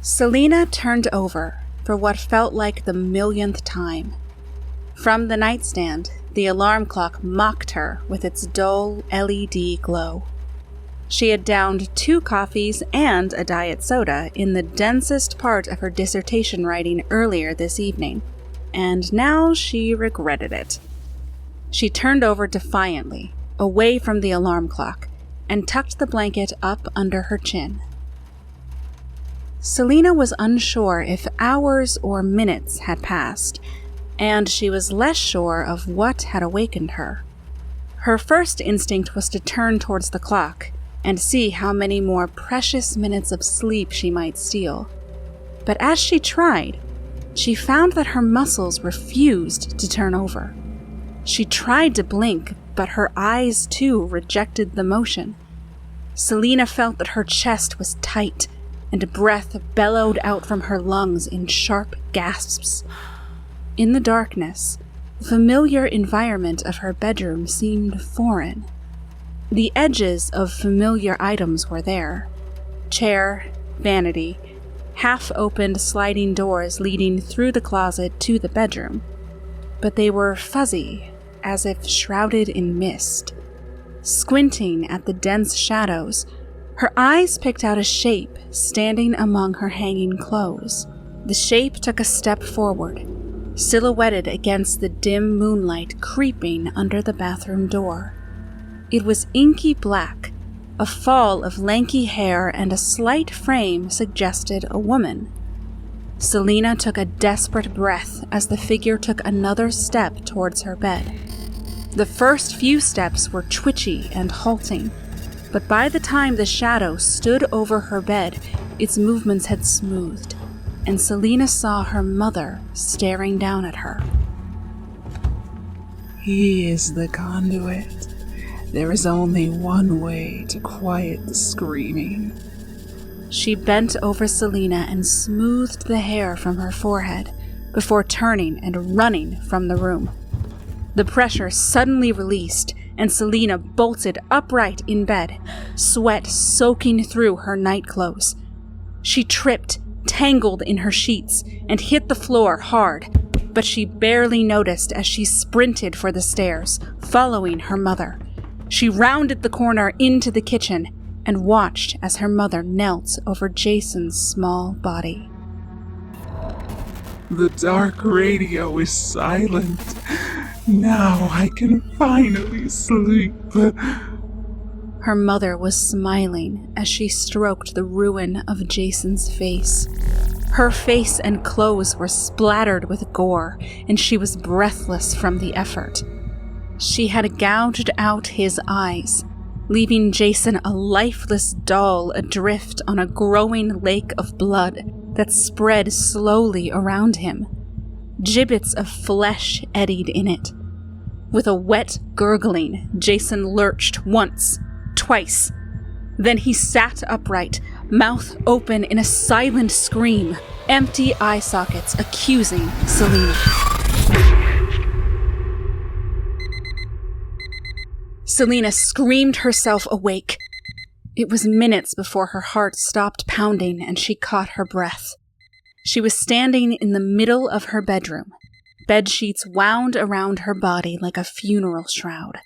Selina turned over for what felt like the millionth time. From the nightstand, the alarm clock mocked her with its dull LED glow. She had downed 2 coffees and a diet soda in the densest part of her dissertation writing earlier this evening, and now she regretted it. She turned over defiantly, away from the alarm clock, and tucked the blanket up under her chin. Selina was unsure if hours or minutes had passed, and she was less sure of what had awakened her. Her first instinct was to turn towards the clock and see how many more precious minutes of sleep she might steal. But as she tried, she found that her muscles refused to turn over. She tried to blink, but her eyes too rejected the motion. Selina felt that her chest was tight, and breath bellowed out from her lungs in sharp gasps. In the darkness, the familiar environment of her bedroom seemed foreign. The edges of familiar items were there: chair, vanity, half-opened sliding doors leading through the closet to the bedroom. But they were fuzzy, as if shrouded in mist. Squinting at the dense shadows, her eyes picked out a shape standing among her hanging clothes. The shape took a step forward, silhouetted against the dim moonlight creeping under the bathroom door. It was inky black. A fall of lanky hair and a slight frame suggested a woman. Selina took a desperate breath as the figure took another step towards her bed. The first few steps were twitchy and halting, but by the time the shadow stood over her bed, its movements had smoothed, and Selina saw her mother staring down at her. He is the conduit. There is only one way to quiet the screaming. She bent over Selina and smoothed the hair from her forehead before turning and running from the room. The pressure suddenly released, and Selina bolted upright in bed, sweat soaking through her nightclothes. She tripped, tangled in her sheets, and hit the floor hard, but she barely noticed as she sprinted for the stairs, following her mother. She rounded the corner into the kitchen and watched as her mother knelt over Jason's small body. The dark radio is silent. Now I can finally sleep. Her mother was smiling as she stroked the ruin of Jason's face. Her face and clothes were splattered with gore, and she was breathless from the effort. She had gouged out his eyes, leaving Jason a lifeless doll adrift on a growing lake of blood that spread slowly around him. Gibbets of flesh eddied in it. With a wet gurgling, Jason lurched once, twice. Then he sat upright, mouth open in a silent scream, empty eye sockets accusing Selina. Selina screamed herself awake. It was minutes before her heart stopped pounding and she caught her breath. She was standing in the middle of her bedroom. Bedsheets wound around her body like a funeral shroud.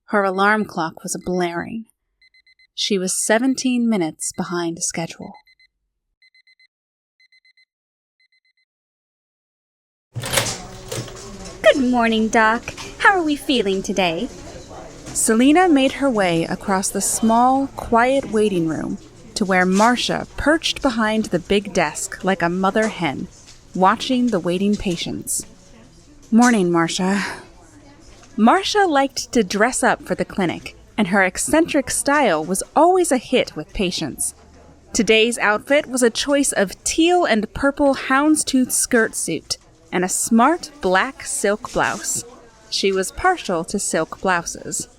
Her alarm clock was blaring. She was 17 minutes behind schedule. Good morning, Doc. How are we feeling today? Selina made her way across the small, quiet waiting room to where Marcia perched behind the big desk like a mother hen, watching the waiting patients. Morning, Marcia. Marcia liked to dress up for the clinic, and her eccentric style was always a hit with patients. Today's outfit was a choice of teal and purple houndstooth skirt suit and a smart black silk blouse. She was partial to silk blouses.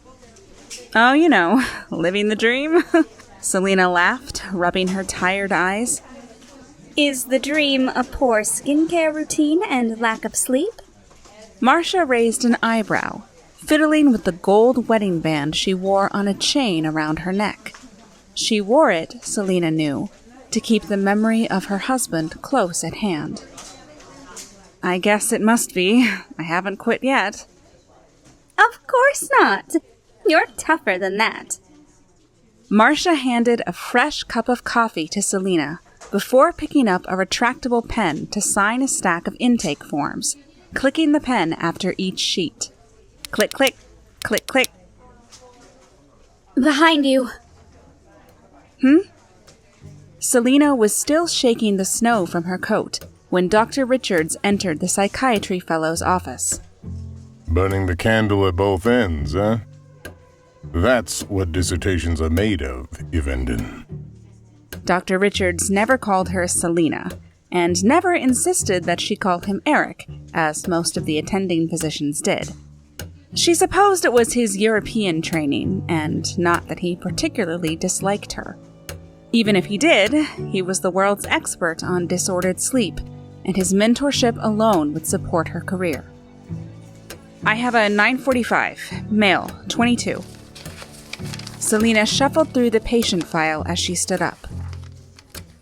Oh, you know, living the dream. Selina laughed, rubbing her tired eyes. Is the dream a poor skincare routine and lack of sleep? Marcia raised an eyebrow, fiddling with the gold wedding band she wore on a chain around her neck. She wore it, Selina knew, to keep the memory of her husband close at hand. I guess it must be. I haven't quit yet. Of course not. You're tougher than that. Marcia handed a fresh cup of coffee to Selina before picking up a retractable pen to sign a stack of intake forms, clicking the pen after each sheet. Click, click, click, click. Behind you. Selina was still shaking the snow from her coat when Dr. Richards entered the psychiatry fellow's office. Burning the candle at both ends, huh? That's what dissertations are made of, Evenden. Dr. Richards never called her Selina, and never insisted that she call him Eric, as most of the attending physicians did. She supposed it was his European training, and not that he particularly disliked her. Even if he did, he was the world's expert on disordered sleep, and his mentorship alone would support her career. I have a 945, male, 22. Selina shuffled through the patient file as she stood up.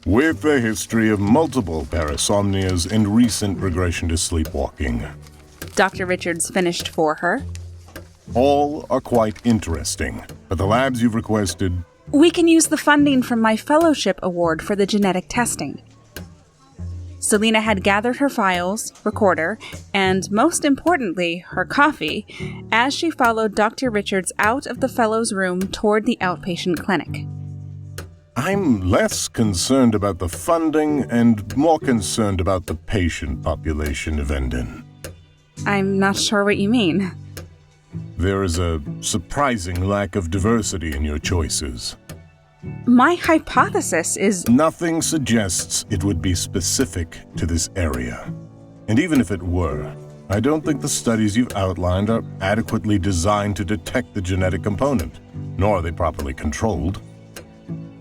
With a history of multiple parasomnias and recent regression to sleepwalking. Dr. Richards finished for her. All are quite interesting, but the labs you've requested... We can use the funding from my fellowship award for the genetic testing. Selina had gathered her files, recorder, and most importantly, her coffee, as she followed Dr. Richards out of the fellow's room toward the outpatient clinic. I'm less concerned about the funding and more concerned about the patient population, Evenden. I'm not sure what you mean. There is a surprising lack of diversity in your choices. My hypothesis is... Nothing suggests it would be specific to this area. And even if it were, I don't think the studies you've outlined are adequately designed to detect the genetic component, nor are they properly controlled.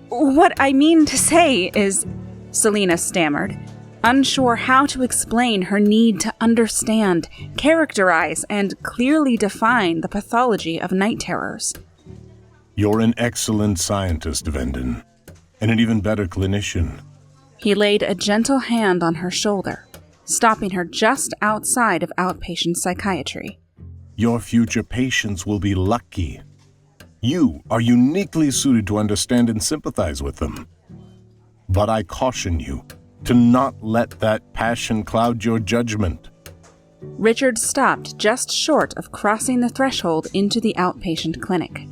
What I mean to say is... Selina stammered, unsure how to explain her need to understand, characterize, and clearly define the pathology of night terrors. You're an excellent scientist, Evenden, and an even better clinician. He laid a gentle hand on her shoulder, stopping her just outside of outpatient psychiatry. Your future patients will be lucky. You are uniquely suited to understand and sympathize with them. But I caution you to not let that passion cloud your judgment. Richard stopped just short of crossing the threshold into the outpatient clinic.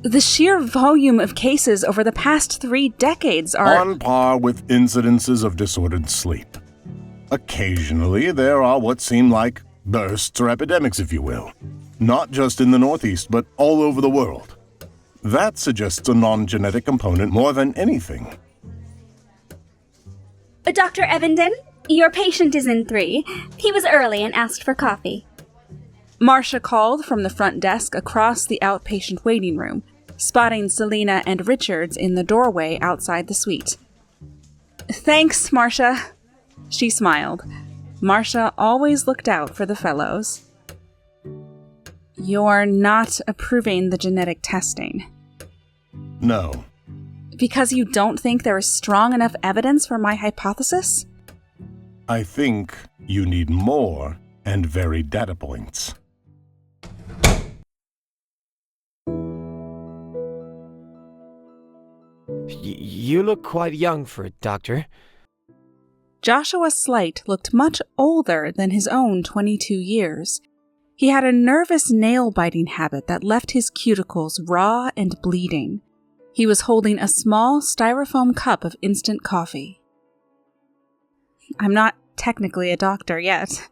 The sheer volume of cases over the past 3 decades are... On par with incidences of disordered sleep. Occasionally, there are what seem like bursts or epidemics, if you will. Not just in the Northeast, but all over the world. That suggests a non-genetic component more than anything. Dr. Evenden, your patient is in 3. He was early and asked for coffee. Marcia called from the front desk across the outpatient waiting room, spotting Selina and Richards in the doorway outside the suite. Thanks, Marcia. She smiled. Marcia always looked out for the fellows. You're not approving the genetic testing. No. Because you don't think there is strong enough evidence for my hypothesis? I think you need more and varied data points. You look quite young for it, Doctor. Joshua Slight looked much older than his own 22 years. He had a nervous nail-biting habit that left his cuticles raw and bleeding. He was holding a small styrofoam cup of instant coffee. I'm not technically a doctor yet.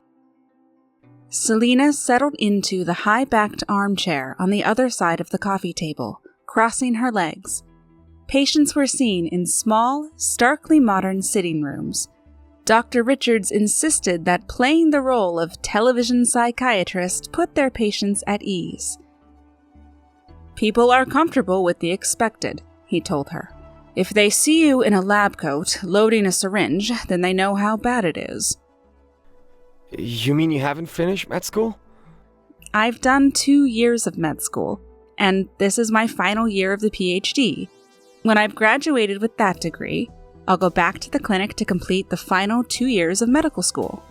Selina settled into the high-backed armchair on the other side of the coffee table, crossing her legs. Patients were seen in small, starkly modern sitting rooms. Dr. Richards insisted that playing the role of television psychiatrist put their patients at ease. People are comfortable with the expected, he told her. If they see you in a lab coat, loading a syringe, then they know how bad it is. You mean you haven't finished med school? I've done 2 years of med school, and this is my final year of the PhD. When I've graduated with that degree, I'll go back to the clinic to complete the final 2 years of medical school.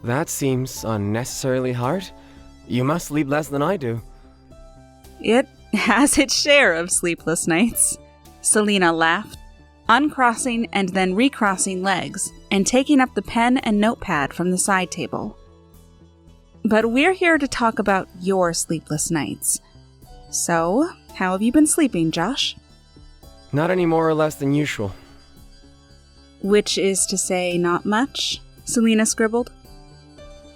That seems unnecessarily hard. You must sleep less than I do. It has its share of sleepless nights. Selena laughed, uncrossing and then recrossing legs and taking up the pen and notepad from the side table. But we're here to talk about your sleepless nights. So, how have you been sleeping, Josh? Not any more or less than usual. Which is to say, not much, Selena scribbled.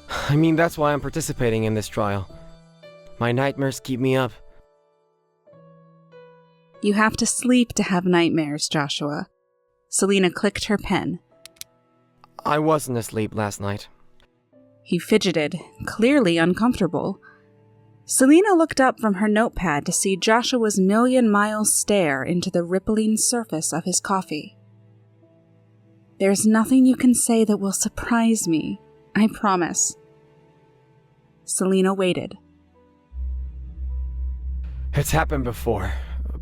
I mean, that's why I'm participating in this trial. My nightmares keep me up. You have to sleep to have nightmares, Joshua. Selena clicked her pen. I wasn't asleep last night. He fidgeted, clearly uncomfortable. Selena looked up from her notepad to see Joshua's million-mile stare into the rippling surface of his coffee. There's nothing you can say that will surprise me, I promise. Selena waited. It's happened before,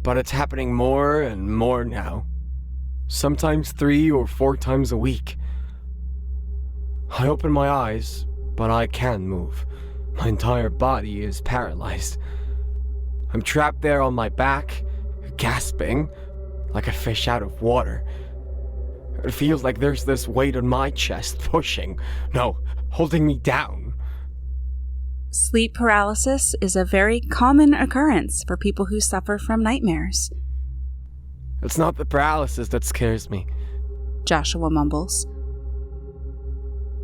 but it's happening more and more now. Sometimes 3 or 4 times a week. I open my eyes, but I can't move. My entire body is paralyzed. I'm trapped there on my back, gasping, like a fish out of water. It feels like there's this weight on my chest pushing, no, holding me down. Sleep paralysis is a very common occurrence for people who suffer from nightmares. It's not the paralysis that scares me. Joshua mumbles.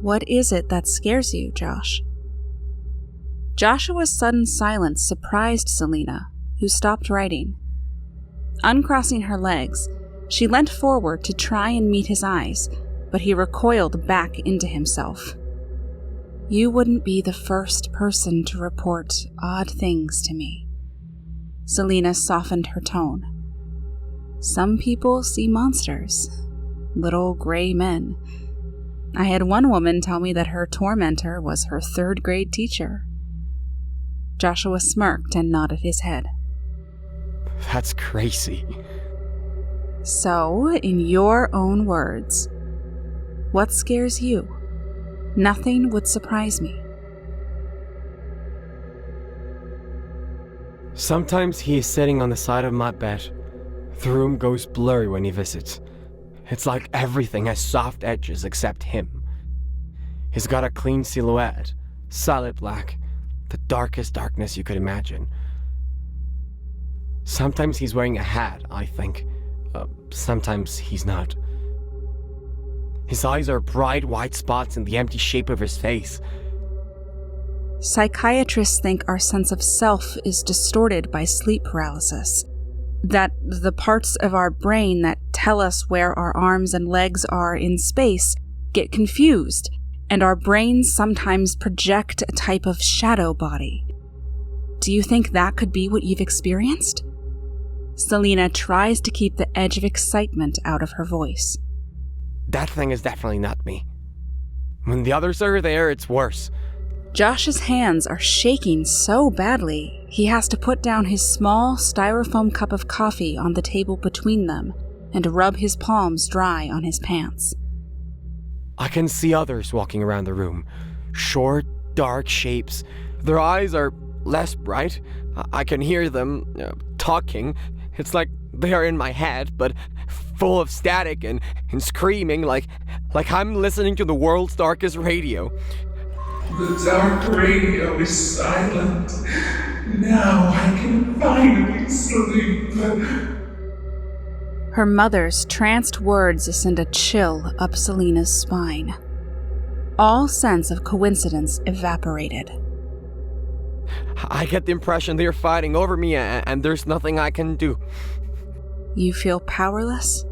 What is it that scares you, Josh? Joshua's sudden silence surprised Selena, who stopped writing. Uncrossing her legs, she leant forward to try and meet his eyes, but he recoiled back into himself. You wouldn't be the first person to report odd things to me. Selena softened her tone. Some people see monsters, little gray men. I had one woman tell me that her tormentor was her 3rd grade teacher. Joshua smirked and nodded his head. That's crazy. So, in your own words, what scares you? Nothing would surprise me. Sometimes he is sitting on the side of my bed. The room goes blurry when he visits. It's like everything has soft edges except him. He's got a clean silhouette, solid black, the darkest darkness you could imagine. Sometimes he's wearing a hat, I think. Sometimes he's not. His eyes are bright white spots in the empty shape of his face. Psychiatrists think our sense of self is distorted by sleep paralysis. That the parts of our brain that tell us where our arms and legs are in space get confused, and our brains sometimes project a type of shadow body. Do you think that could be what you've experienced? Selena tries to keep the edge of excitement out of her voice. That thing is definitely not me. When the others are there, it's worse. Josh's hands are shaking so badly, he has to put down his small styrofoam cup of coffee on the table between them and rub his palms dry on his pants. I can see others walking around the room. Short, dark shapes. Their eyes are less bright. I can hear them talking. It's like they are in my head, but full of static and screaming like I'm listening to the world's darkest radio. The dark radio is silent. Now I can finally sleep. Her mother's tranced words send a chill up Selena's spine. All sense of coincidence evaporated. I get the impression they're fighting over me and there's nothing I can do. You feel powerless?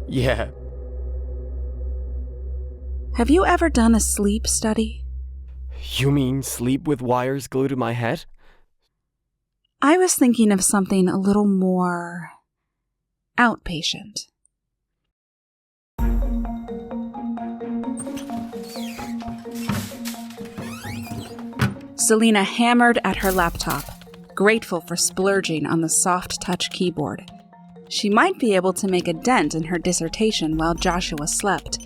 Yeah. Have you ever done a sleep study? You mean sleep with wires glued to my head? I was thinking of something a little more outpatient. Selena hammered at her laptop, grateful for splurging on the soft touch keyboard. She might be able to make a dent in her dissertation while Joshua slept,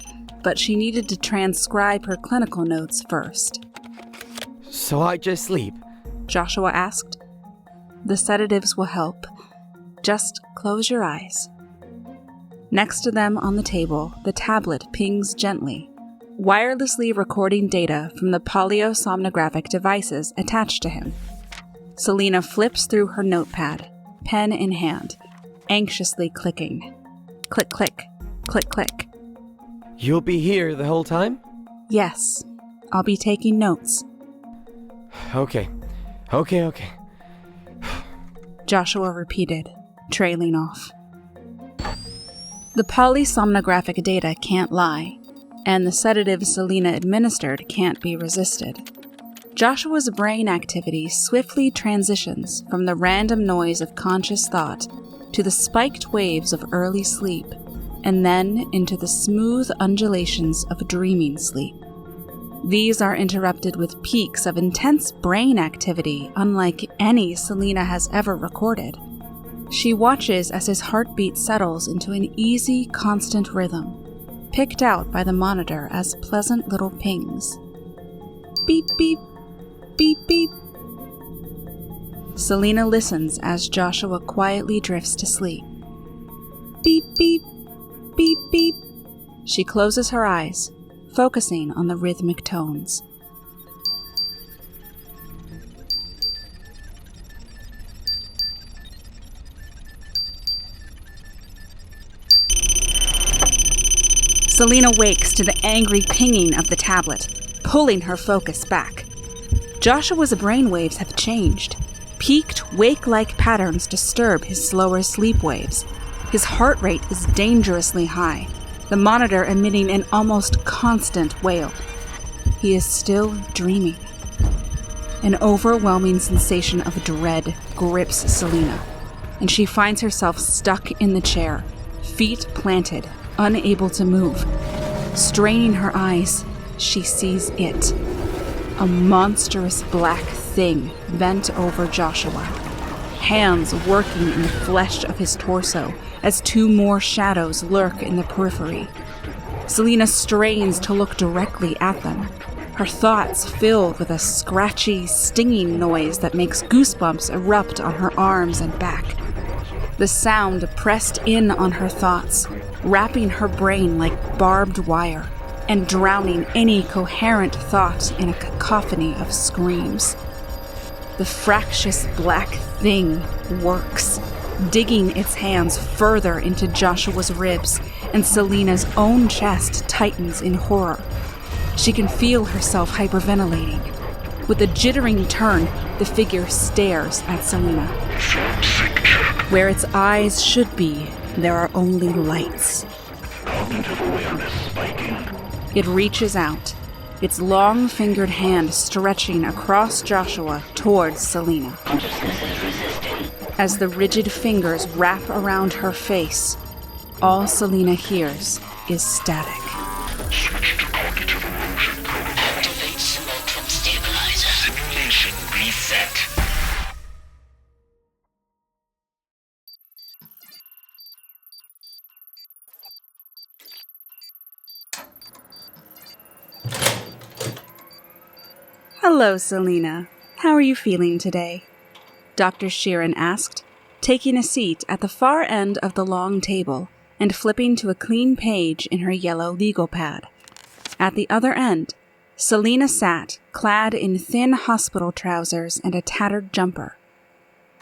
but she needed to transcribe her clinical notes first. So I just sleep? Joshua asked. The sedatives will help. Just close your eyes. Next to them on the table, the tablet pings gently, wirelessly recording data from the polysomnographic devices attached to him. Selena flips through her notepad, pen in hand, anxiously clicking. Click, click, click, click. You'll be here the whole time? Yes, I'll be taking notes. Okay. Joshua repeated, trailing off. The polysomnographic data can't lie, and the sedative Selena administered can't be resisted. Joshua's brain activity swiftly transitions from the random noise of conscious thought to the spiked waves of early sleep, and then into the smooth undulations of dreaming sleep. These are interrupted with peaks of intense brain activity unlike any Selena has ever recorded. She watches as his heartbeat settles into an easy, constant rhythm, picked out by the monitor as pleasant little pings. Beep, beep, beep, beep. Selena listens as Joshua quietly drifts to sleep. Beep, beep, beep, beep. She closes her eyes, focusing on the rhythmic tones. Selena wakes to the angry pinging of the tablet, pulling her focus back. Joshua's brainwaves have changed. Peaked, wake-like patterns disturb his slower sleep waves. His heart rate is dangerously high, the monitor emitting an almost constant wail. He is still dreaming. An overwhelming sensation of dread grips Selena, and she finds herself stuck in the chair, feet planted, unable to move. Straining her eyes, she sees it. A monstrous black thing bent over Joshua, hands working in the flesh of his torso as two more shadows lurk in the periphery. Selena strains to look directly at them, her thoughts filled with a scratchy, stinging noise that makes goosebumps erupt on her arms and back. The sound pressed in on her thoughts, wrapping her brain like barbed wire, and drowning any coherent thought in a cacophony of screams. The fractious black thing works, digging its hands further into Joshua's ribs, and Selena's own chest tightens in horror. She can feel herself hyperventilating. With a jittering turn, the figure stares at Selena. Where its eyes should be, there are only lights. It reaches out, its long-fingered hand stretching across Joshua towards Selena. As the rigid fingers wrap around her face, all Selena hears is static. Switch to cognitive illusion code. Activate spectrum stabilizer. Simulation reset. Hello, Selena. How are you feeling today? Dr. Sheeran asked, taking a seat at the far end of the long table and flipping to a clean page in her yellow legal pad. At the other end, Selena sat, clad in thin hospital trousers and a tattered jumper.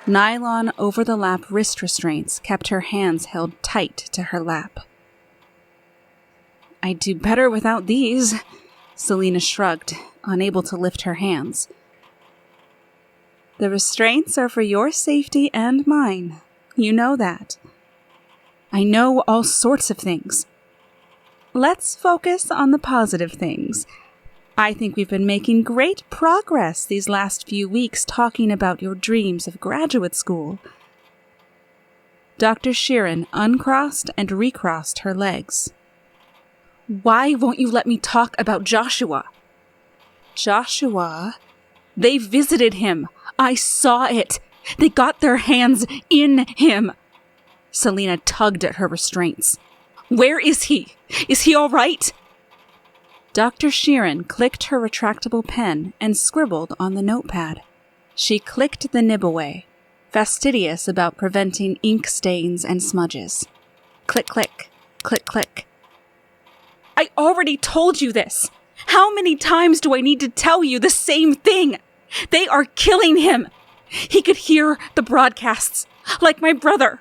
Nylon over-the-lap wrist restraints kept her hands held tight to her lap. "I'd do better without these," Selena shrugged, unable to lift her hands. "The restraints are for your safety and mine. You know that." "I know all sorts of things." "Let's focus on the positive things. I think we've been making great progress these last few weeks talking about your dreams of graduate school." Dr. Sheeran uncrossed and recrossed her legs. "Why won't you let me talk about Joshua?" "Joshua? They visited him. I saw it. They got their hands in him." Selena tugged at her restraints. Where is he? Is he all right? Dr. Sheeran clicked her retractable pen and scribbled on the notepad. She clicked the nib away, fastidious about preventing ink stains and smudges. Click, click, click, click. I already told you this. How many times do I need to tell you the same thing? They are killing him. He could hear the broadcasts, like my brother.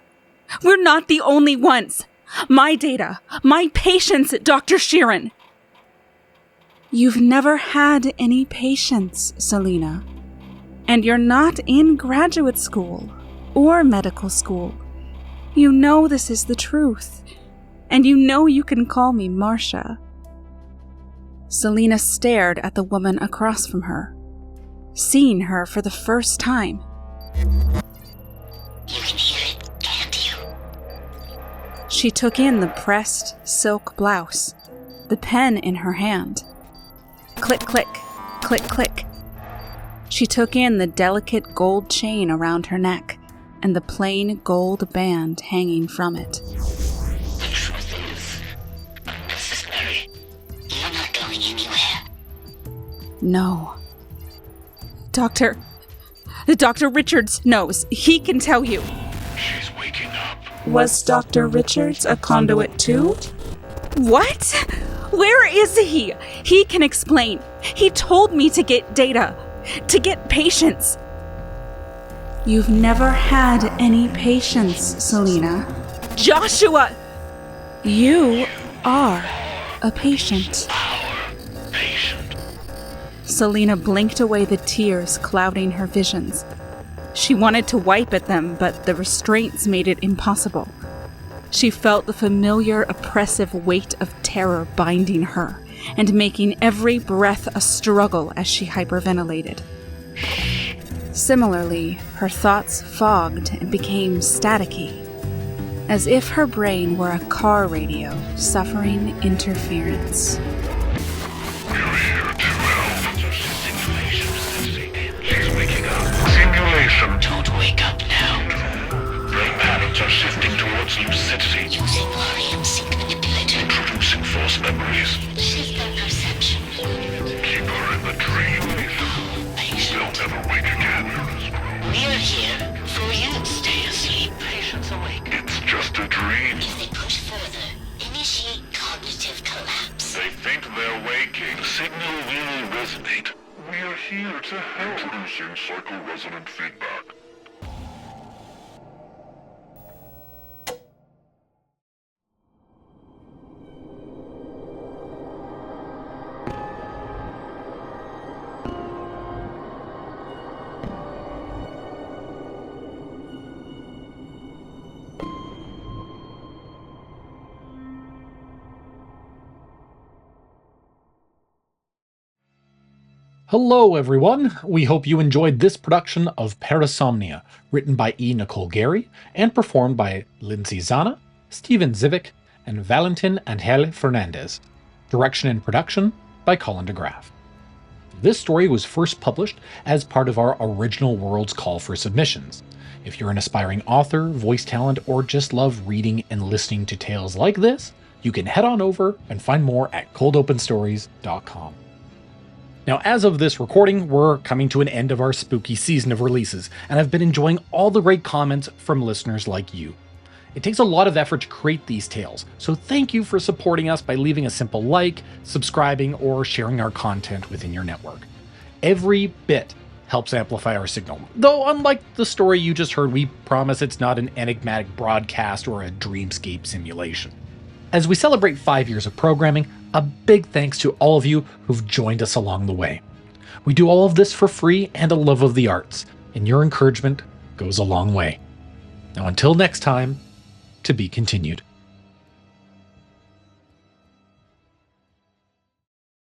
We're not the only ones. My data, my patients, Dr. Sheeran. You've never had any patients, Selena. And you're not in graduate school or medical school. You know this is the truth. And you know you can call me Marcia. Selena stared at the woman across from her, seeing her for the first time. You can hear it, can't you? She took in the pressed silk blouse, the pen in her hand. Click, click, click, click. She took in the delicate gold chain around her neck and the plain gold band hanging from it. The truth is, Mrs. Mary, you're not going anywhere. No. Dr. Richards knows. He can tell you. She's waking up. Was Dr. Richards a conduit too? What? Where is he? He can explain. He told me to get data, to get patients. You've never had any patients, Selena. Joshua! You are a patient. Patient. Selena blinked away the tears clouding her visions. She wanted to wipe at them, but the restraints made it impossible. She felt the familiar, oppressive weight of terror binding her and making every breath a struggle as she hyperventilated. Similarly, her thoughts fogged and became staticky, as if her brain were a car radio suffering interference. She's waking up. Simulation. Don't wake up now. Brain patterns are shifting towards lucidity. Using REM sync manipulator. Introducing false memories. Shift their perception. Keep her in the dream. They'll never wake again. We're here for you. Stay asleep. Patience awake. It's just a dream. If they push further, initiate cognitive collapse. They think they're waking. The signal will resonate. We're here to help. Introducing psycho-resonant feedback. Hello everyone! We hope you enjoyed this production of Parasomnia, written by E. Nicole Gary and performed by Lindsay Zana, Steven Zivic, and Valentin Angel Fernandez. Direction and production by Colin DeGraff. This story was first published as part of our Original Worlds call for submissions. If you're an aspiring author, voice talent, or just love reading and listening to tales like this, you can head on over and find more at coldopenstories.com. Now, as of this recording, we're coming to an end of our spooky season of releases, and I've been enjoying all the great comments from listeners like you. It takes a lot of effort to create these tales, so thank you for supporting us by leaving a simple like, subscribing, or sharing our content within your network. Every bit helps amplify our signal, though unlike the story you just heard, we promise it's not an enigmatic broadcast or a dreamscape simulation. As we celebrate 5 years of programming, a big thanks to all of you who've joined us along the way. We do all of this for free and a love of the arts, and your encouragement goes a long way. Now until next time, to be continued.